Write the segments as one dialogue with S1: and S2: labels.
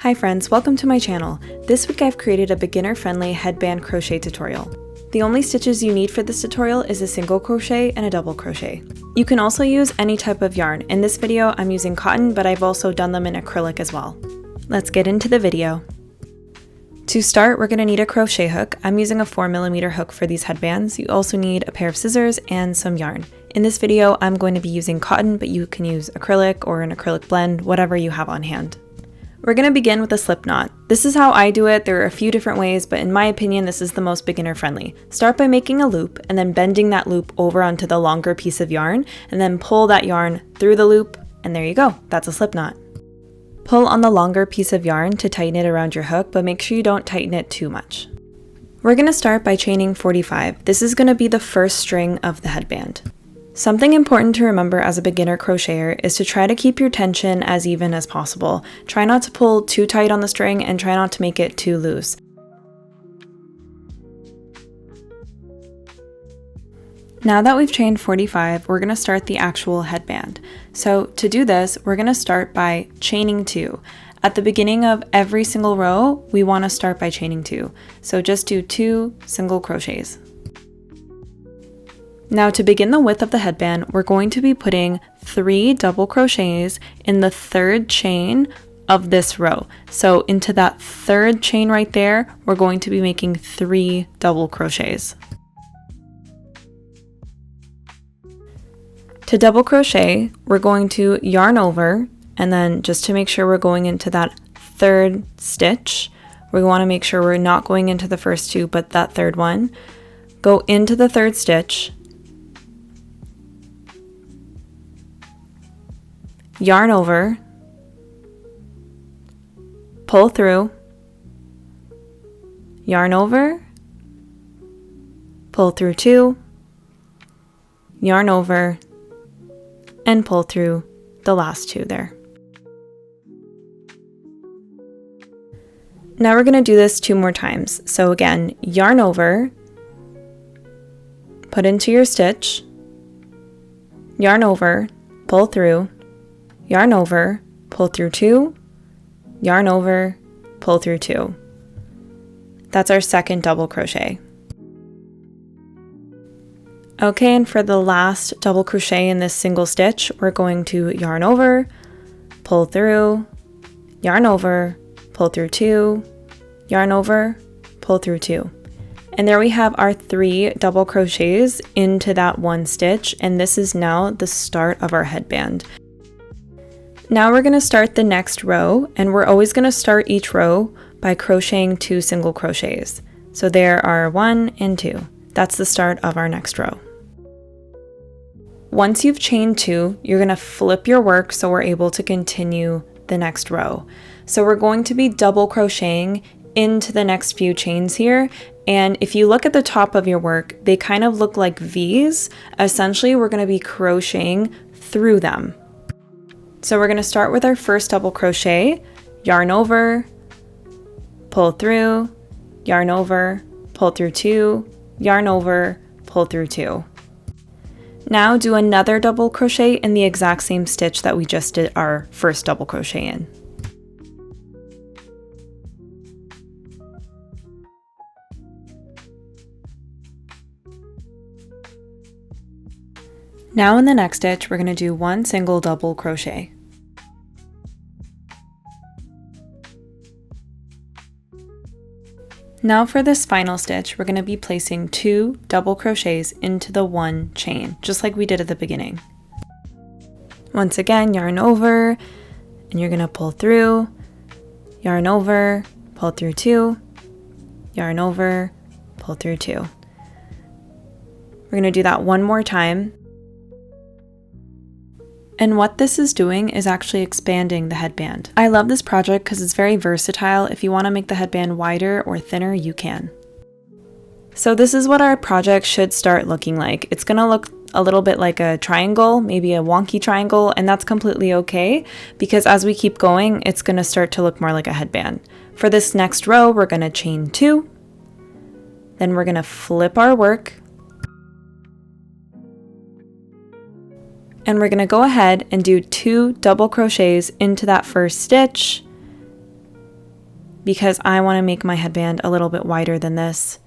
S1: Hi friends, welcome to my channel. This week I've created a beginner-friendly headband crochet tutorial. The only stitches you need for this tutorial is a single crochet and a double crochet. You can also use any type of yarn. In this video I'm using cotton, but I've also done them in acrylic as well. Let's get into the video. To start, we're going to need a crochet hook. I'm using a 4mm hook for these headbands. You also need a pair of scissors and some yarn. In this video I'm going to be using cotton, but you can use acrylic or an acrylic blend, whatever you have on hand. We're going to begin with a slip knot. This is how I do it. There are a few different ways, but in my opinion, this is the most beginner friendly. Start by making a loop and then bending that loop over onto the longer piece of yarn and then pull that yarn through the loop, and there you go. That's a slip knot. Pull on the longer piece of yarn to tighten it around your hook, but make sure you don't tighten it too much. We're going to start by chaining 45. This is going to be the first string of the headband. Something important to remember as a beginner crocheter is to try to keep your tension as even as possible. Try not to pull too tight on the string and try not to make it too loose. Now that we've chained 45, we're going to start the actual headband. So to do this, we're going to start by chaining 2. At the beginning of every single row, we want to start by chaining 2. So just do 2 single crochets. Now to begin the width of the headband, we're going to be putting 3 double crochets in the third chain of this row. So into that third chain right there, we're going to be making 3 double crochets. To double crochet, we're going to yarn over, and then just to make sure we're going into that third stitch, we want to make sure we're not going into the first 2, but that third one. Go into the third stitch, yarn over, pull through, yarn over, pull through 2, yarn over, and pull through the last 2 there. Now we're going to do this 2 more times. So again, yarn over, put into your stitch, yarn over, pull through, yarn over, pull through 2, yarn over, pull through 2. That's our second double crochet. Okay, and for the last double crochet in this single stitch, we're going to yarn over, pull through, yarn over, pull through 2, yarn over, pull through 2. And there we have our 3 double crochets into that one stitch, and this is now the start of our headband. Now we're going to start the next row, and we're always going to start each row by crocheting 2 single crochets. So there are 1 and 2. That's the start of our next row. Once you've chained 2, you're going to flip your work so we're able to continue the next row. So we're going to be double crocheting into the next few chains here, and if you look at the top of your work, they kind of look like V's. Essentially, we're going to be crocheting through them. So we're going to start with our first double crochet, yarn over, pull through, yarn over, pull through 2, yarn over, pull through 2. Now do another double crochet in the exact same stitch that we just did our first double crochet in. Now in the next stitch, we're going to do 1 single double crochet. Now for this final stitch, we're going to be placing 2 double crochets into the one chain, just like we did at the beginning. Once again, yarn over, and you're going to pull through, yarn over, pull through 2, yarn over, pull through 2. We're going to do that 1 more time. And what this is doing is actually expanding the headband. I love this project because it's very versatile. If you want to make the headband wider or thinner, you can. So this is what our project should start looking like. It's going to look a little bit like a triangle, maybe a wonky triangle, and that's completely okay because as we keep going, it's going to start to look more like a headband. For this next row, we're going to chain 2, then we're going to flip our work, and we're going to go ahead and do 2 double crochets into that first stitch, because I want to make my headband a little bit wider than this.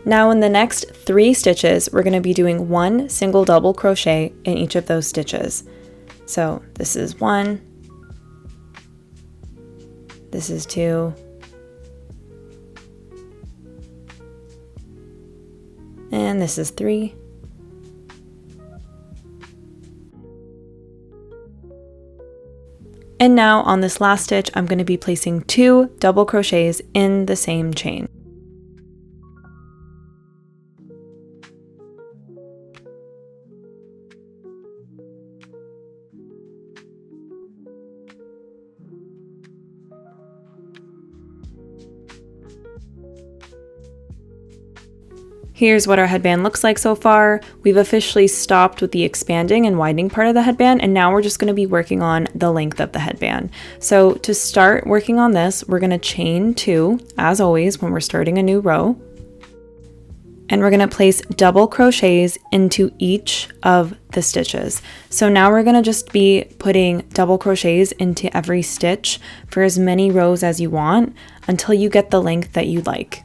S1: Now in the next 3 stitches, we're going to be doing 1 single double crochet in each of those stitches. So this is 1, this is 2, and this is 3. And now on this last stitch, I'm going to be placing 2 double crochets in the same chain. Here's what our headband looks like so far. We've officially stopped with the expanding and widening part of the headband, and now we're just going to be working on the length of the headband. So to start working on this, we're going to chain 2, as always, when we're starting a new row. And we're going to place double crochets into each of the stitches. So now we're going to just be putting double crochets into every stitch for as many rows as you want until you get the length that you like.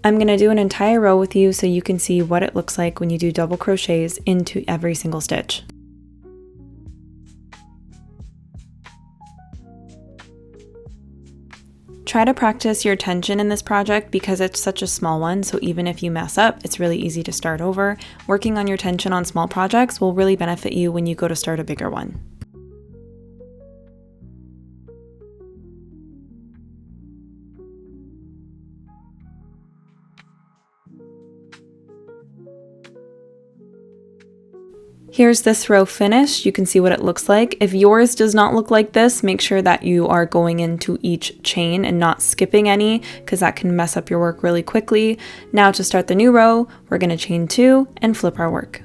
S1: I'm going to do an entire row with you so you can see what it looks like when you do double crochets into every single stitch. Try to practice your tension in this project because it's such a small one, so even if you mess up, it's really easy to start over. Working on your tension on small projects will really benefit you when you go to start a bigger one. Here's this row finished. You can see what it looks like. If yours does not look like this, make sure that you are going into each chain and not skipping any, because that can mess up your work really quickly. Now to start the new row, we're going to chain 2 and flip our work.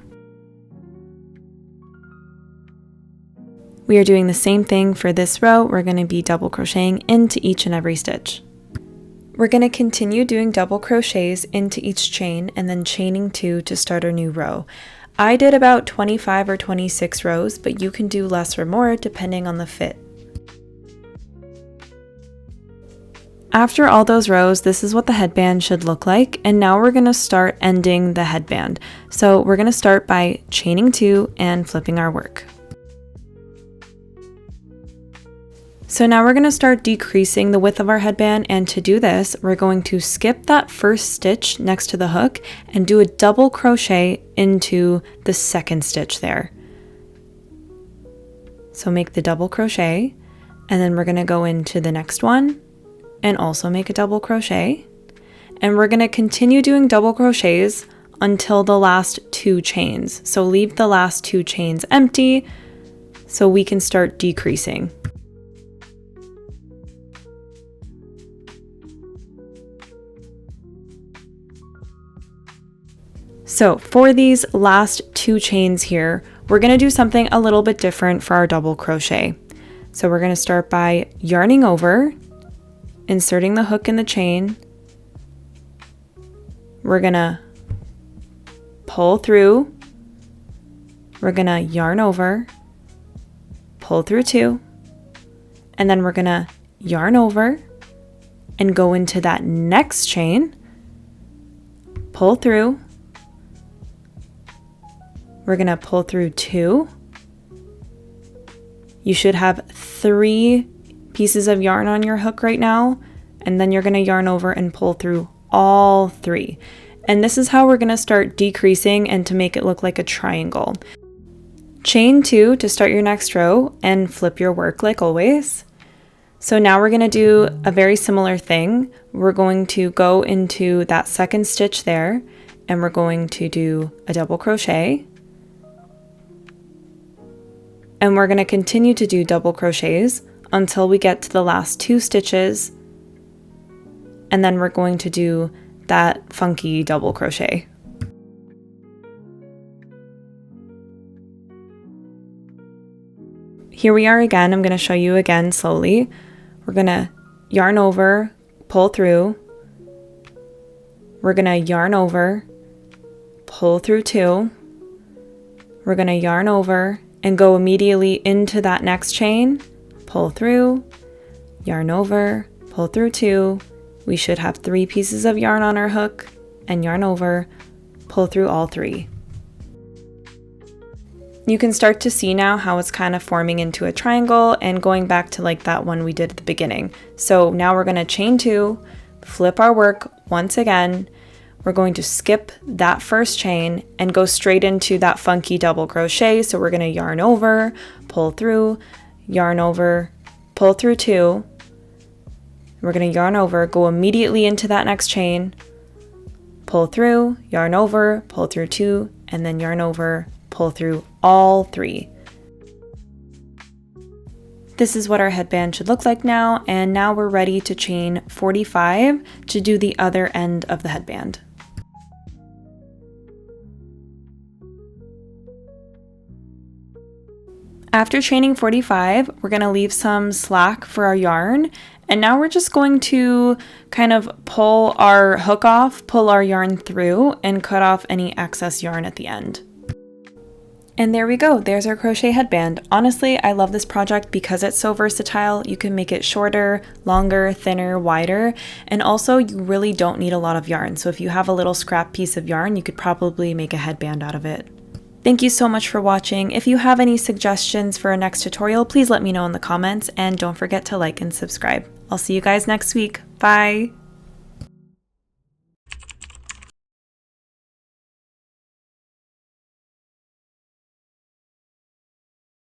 S1: We are doing the same thing for this row. We're going to be double crocheting into each and every stitch. We're going to continue doing double crochets into each chain and then chaining 2 to start our new row. I did about 25 or 26 rows, but you can do less or more depending on the fit. After all those rows, this is what the headband should look like, and now we're going to start ending the headband. So we're going to start by chaining 2 and flipping our work. So now we're going to start decreasing the width of our headband, and to do this, we're going to skip that first stitch next to the hook and do a double crochet into the second stitch there. So make the double crochet, and then we're going to go into the next one and also make a double crochet. And we're going to continue doing double crochets until the last 2 chains. So leave the last 2 chains empty so we can start decreasing. So for these last 2 chains here, we're going to do something a little bit different for our double crochet. So we're going to start by yarning over, inserting the hook in the chain. We're going to pull through. We're going to yarn over, pull through 2, and then we're going to yarn over and go into that next chain, pull through. We're going to pull through 2. You should have 3 pieces of yarn on your hook right now, and then you're going to yarn over and pull through all 3. And this is how we're going to start decreasing and to make it look like a triangle. Chain 2 to start your next row and flip your work like always. So now we're going to do a very similar thing. We're going to go into that second stitch there, and we're going to do a double crochet. And we're going to continue to do double crochets until we get to the last 2 stitches. And then we're going to do that funky double crochet. Here we are again. I'm going to show you again slowly. We're going to yarn over, pull through. We're going to yarn over, pull through 2. We're going to yarn over and go immediately into that next chain, pull through, yarn over, pull through 2. We should have 3 pieces of yarn on our hook, and yarn over, pull through all 3. You can start to see now how it's kind of forming into a triangle and going back to like that one we did at the beginning. So now we're going to chain 2, flip our work once again. We're going to skip that first chain and go straight into that funky double crochet. So we're going to yarn over, pull through, yarn over, pull through 2. We're going to yarn over, go immediately into that next chain, pull through, yarn over, pull through 2, and then yarn over, pull through all 3. This is what our headband should look like now, and now we're ready to chain 45 to do the other end of the headband. After chaining 45, we're going to leave some slack for our yarn, and now we're just going to kind of pull our hook off, pull our yarn through, and cut off any excess yarn at the end. And there we go, there's our crochet headband. Honestly, I love this project because it's so versatile. You can make it shorter, longer, thinner, wider, and also you really don't need a lot of yarn. So if you have a little scrap piece of yarn, you could probably make a headband out of it. Thank you so much for watching. If you have any suggestions for a next tutorial, please let me know in the comments, and don't forget to like and subscribe. I'll see you guys next week. Bye!